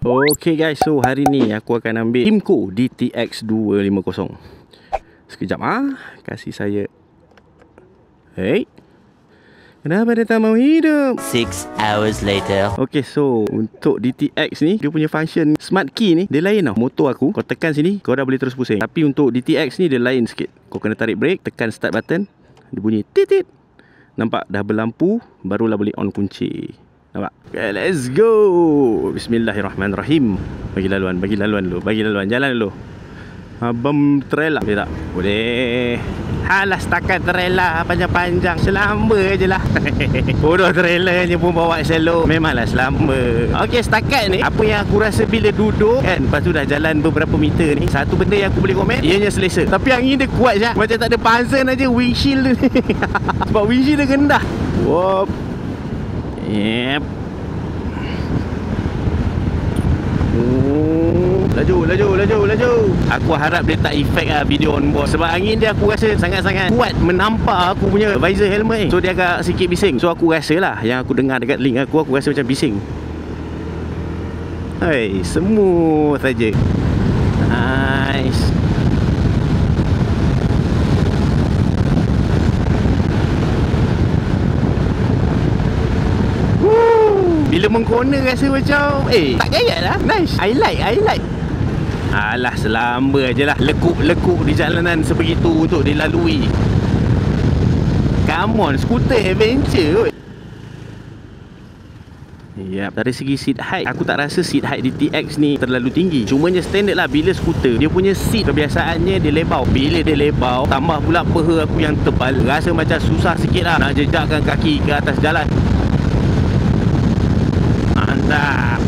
Okay guys, so hari ni aku akan ambil Timco DTX 250. Sekejap kasih saya. Hey, kenapa dia tak mau hidup? 6 hours later. Okay, so untuk DTX ni, dia punya function smart key ni dia lain tau. Motor aku, kau tekan sini, kau dah boleh terus pusing. Tapi untuk DTX ni dia lain sikit. Kau kena tarik brake, tekan start button, dia bunyi titit. Nampak? Dah berlampu, barulah boleh on kunci. Nampak? Okay, let's go. Bismillahirrahmanirrahim. Bagi laluan dulu. Bagi laluan, jalan dulu. Abang trailer. Boleh tak? Boleh. Halah, setakat trailer panjang-panjang, selamba je lah. Bodoh, trailernya pun bawa selo. Memanglah selamba. Okey, setakat ni apa yang aku rasa bila duduk kan, lepas tu dah jalan beberapa meter ni, satu benda yang aku boleh komen, ianya selesa. Tapi angin dia kuat je, macam tak ada pansan aja windshield ni. Sebab windshield dia rendah. Wop. Yep. Laju. Aku harap dia tak efek video on board. Sebab angin dia aku rasa sangat-sangat kuat menampak aku punya visor helmet ni. So dia agak sikit bising. So aku rasa lah, yang aku dengar dekat link aku rasa macam bising. Hai, smooth saja. Nice. Bila mengcorner rasa macam tak gayat lah. Nice. I like. Alah, selamba je lah. Lekuk di jalanan sebegitu untuk dilalui. Come on, skuter adventure. Yap, dari segi seat height, aku tak rasa seat height DTX ni terlalu tinggi. Cumanya standard lah. Bila skuter, dia punya seat kebiasaannya dia lebau. Bila dia lebau, tambah pula peha aku yang tebal, rasa macam susah sikit lah nak jejakkan kaki ke atas jalan. Mantap.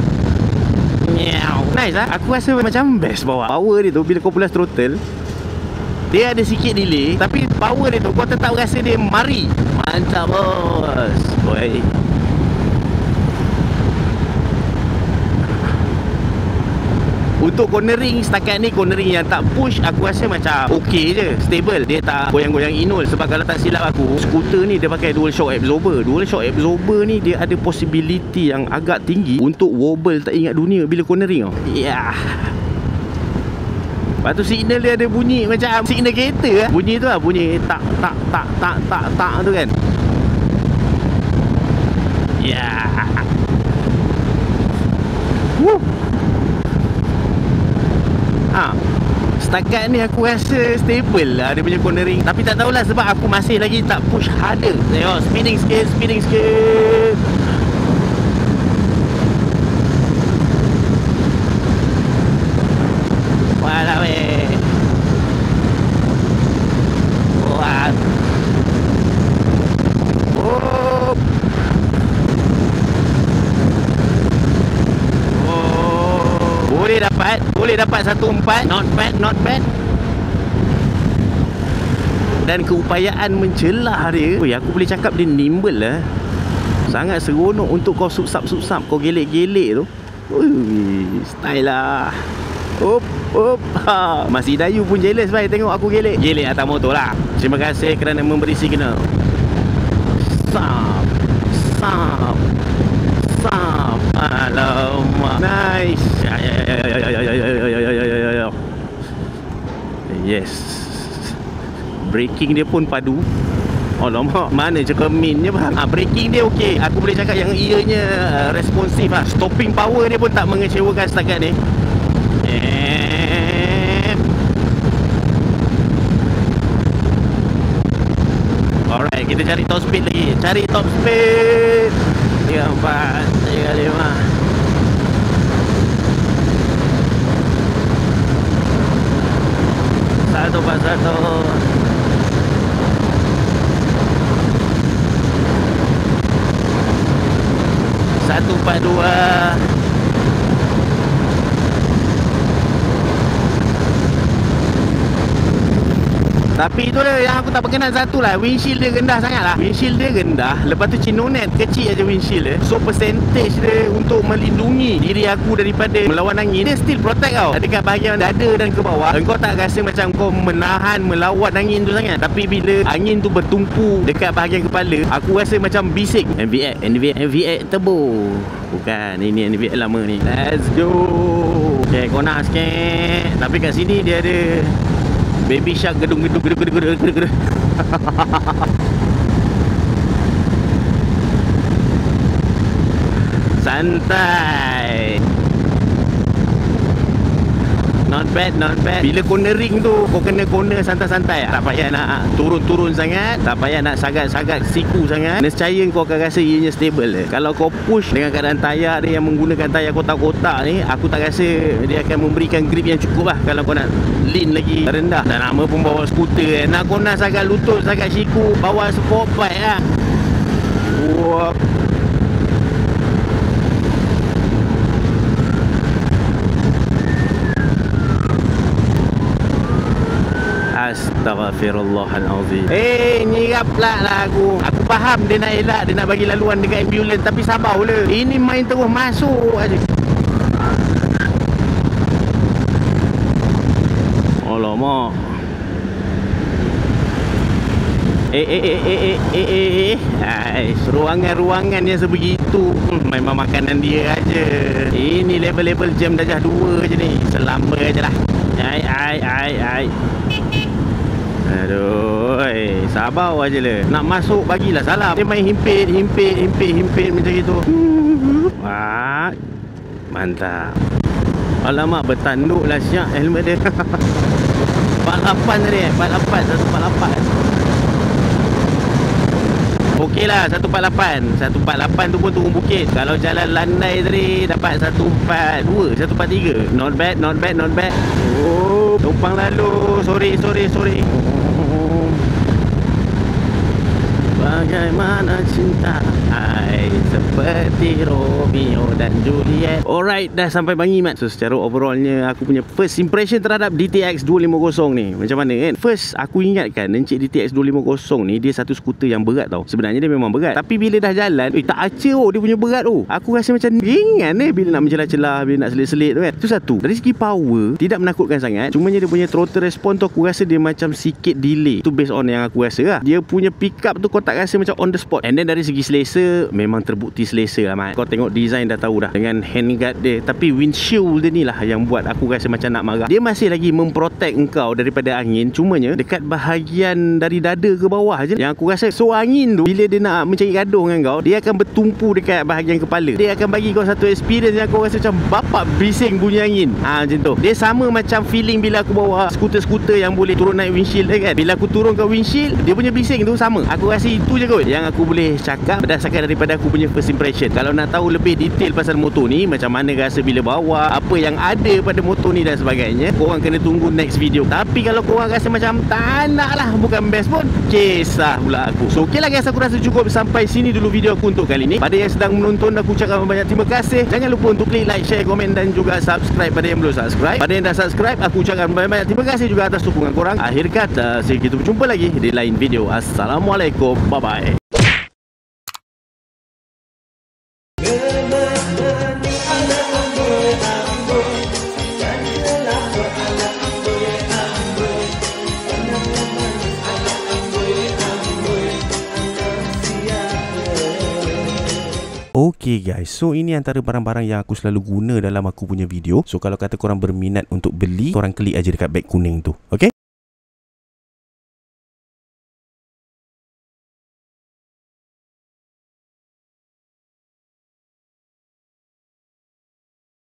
Nice lah. Aku rasa macam best bawa. Power dia tu, bila kau pulas throttle, dia ada sikit delay, tapi power dia tu kau tetap rasa dia mari. Mantap bos. Boy. Untuk cornering, setakat ni cornering yang tak push, aku rasa macam okey je, stable. Dia tak goyang-goyang inul. Sebab kalau tak silap aku, skuter ni dia pakai dual shock absorber. Dual shock absorber ni dia ada possibility yang agak tinggi untuk wobble tak ingat dunia bila cornering tau. Lepas tu signal dia ada bunyi macam signal kereta lah. Bunyi tu lah, bunyi tak tu kan. Setakat ni aku rasa stable lah dia punya cornering. Tapi tak tahulah sebab aku masih lagi tak push harder. Tengok, speeding sikit. Walau wah. Boleh dapat 1.4. Not bad. Dan keupayaan mencelah dia, aku boleh cakap dia nimble lah. Sangat seronok untuk kau sup-sup, kau gelek-gelek tu. Style lah. Mas Idayu pun jealous bhai tengok aku gelek atas motor lah. Terima kasih kerana memberi signal. Sap. Alamak. Nice. Yes. Braking dia pun padu. Alamak, mana cerminnya bang. Braking dia okey. Aku boleh cakap yang ianya responsif lah. Stopping power dia pun tak mengecewakan setakat ni. Alright, kita cari top speed lagi. 34, 35. Satu. 142. Tapi itu lah yang aku tak berkenan satu lah. Windshield dia rendah sangat lah. Windshield dia rendah. Lepas tu cinonet kecil aja windshield dia. So percentage dia untuk melindungi diri aku daripada melawan angin, dia still protect tau. Dekat bahagian dada dan ke bawah, engkau tak rasa macam kau menahan melawan angin tu sangat. Tapi bila angin tu bertumpu dekat bahagian kepala, aku rasa macam bising. NVX turbo. Bukan, ini yang lama ni. Let's go. Okay, kau nak sikit. Tapi kat sini dia ada Baby Shark gedung. Santai. Not bad. Bila cornering tu, kau kena corner santai-santai. Tak payah nak turun-turun sangat, tak payah nak sagat-sagat siku sangat. Nescaya kau akan rasa ianya stable. Kalau kau push dengan keadaan tayar dia yang menggunakan tayar kotak-kotak ni, aku tak rasa dia akan memberikan grip yang cukup lah. Kalau kau nak lean lagi rendah. Dan nama pun bawa skuter nak kau nak sagat lutut, sagat siku, bawa sport bike lah. Wah. Astaghfirullahalazim. Nyirap pula lah aku. Aku faham dia nak elak, dia nak bagi laluan dekat ambulans, tapi sabar pula. Ini main terus masuk aja. Alamak. Ruangan-ruangan yang sebegitu. Memang makanan dia aja. Ini level-level jam darjah 2 je ni. Selamba je lah. Ai. Aduh, sabar aja lah. Nak masuk bagilah salam. Dia main himpit macam itu. Wah, mantap. Alamak, bertanduk lah siap helmet dia. 48 tadi 148. Okey lah, 148 tu pun turun bukit. Kalau jalan landai tadi dapat 142, 143. Not bad. Oh, tumpang lalu. Sorry. Bagaimana cinta seperti Romeo dan Juliet. Alright, dah sampai Bangi Mat. So secara overallnya aku punya first impression terhadap DTX 250 ni macam mana kan? First aku ingatkan Encik DTX 250 ni dia satu skuter yang berat tau. Sebenarnya dia memang berat, tapi bila dah jalan tak aca dia punya berat tu. Aku rasa macam ringan bila nak mencelah-celah, bila nak selit-selit tu kan. Tu satu. Dari segi power tidak menakutkan sangat. Cumanya dia punya throttle response tu aku rasa dia macam sikit delay. Tu based on yang aku rasa lah. Dia punya pick up tu kau tak rasa macam on the spot. And then dari segi selesa memang terbukti selesa lah Mat. Kau tengok design dah tahu dah dengan handguard dia. Tapi windshield dia ni lah yang buat aku rasa macam nak marah. Dia masih lagi memprotect engkau daripada angin. Cumanya dekat bahagian dari dada ke bawah je yang aku rasa so angin tu bila dia nak mencari gaduh dengan kau, dia akan bertumpu dekat bahagian kepala. Dia akan bagi kau satu experience yang kau rasa macam bapak bising bunyi angin. Macam tu. Dia sama macam feeling bila aku bawa skuter-skuter yang boleh turun naik windshield kan. Bila aku turun ke windshield, dia punya bising tu sama. Aku rasa itu je kot yang aku boleh cakap berdasarkan daripada aku punya first impression. Kalau nak tahu lebih detail pasal motor ni, macam mana rasa bila bawa, apa yang ada pada motor ni dan sebagainya, korang kena tunggu next video. Tapi kalau korang rasa macam tak nak lah, bukan best pun, kisah pula aku. So ok lah guys, aku rasa cukup sampai sini dulu video aku untuk kali ni. Pada yang sedang menonton, aku ucapkan banyak terima kasih. Jangan lupa untuk klik like, share, komen dan juga subscribe pada yang belum subscribe. Pada yang dah subscribe, aku ucapkan banyak terima kasih juga atas dukungan korang. Akhir kata, kita berjumpa lagi di lain video. Assalamualaikum, bye bye. Okay guys, so ini antara barang-barang yang aku selalu guna dalam aku punya video. So kalau kata korang berminat untuk beli, korang klik aja dekat beg kuning tu. Okay?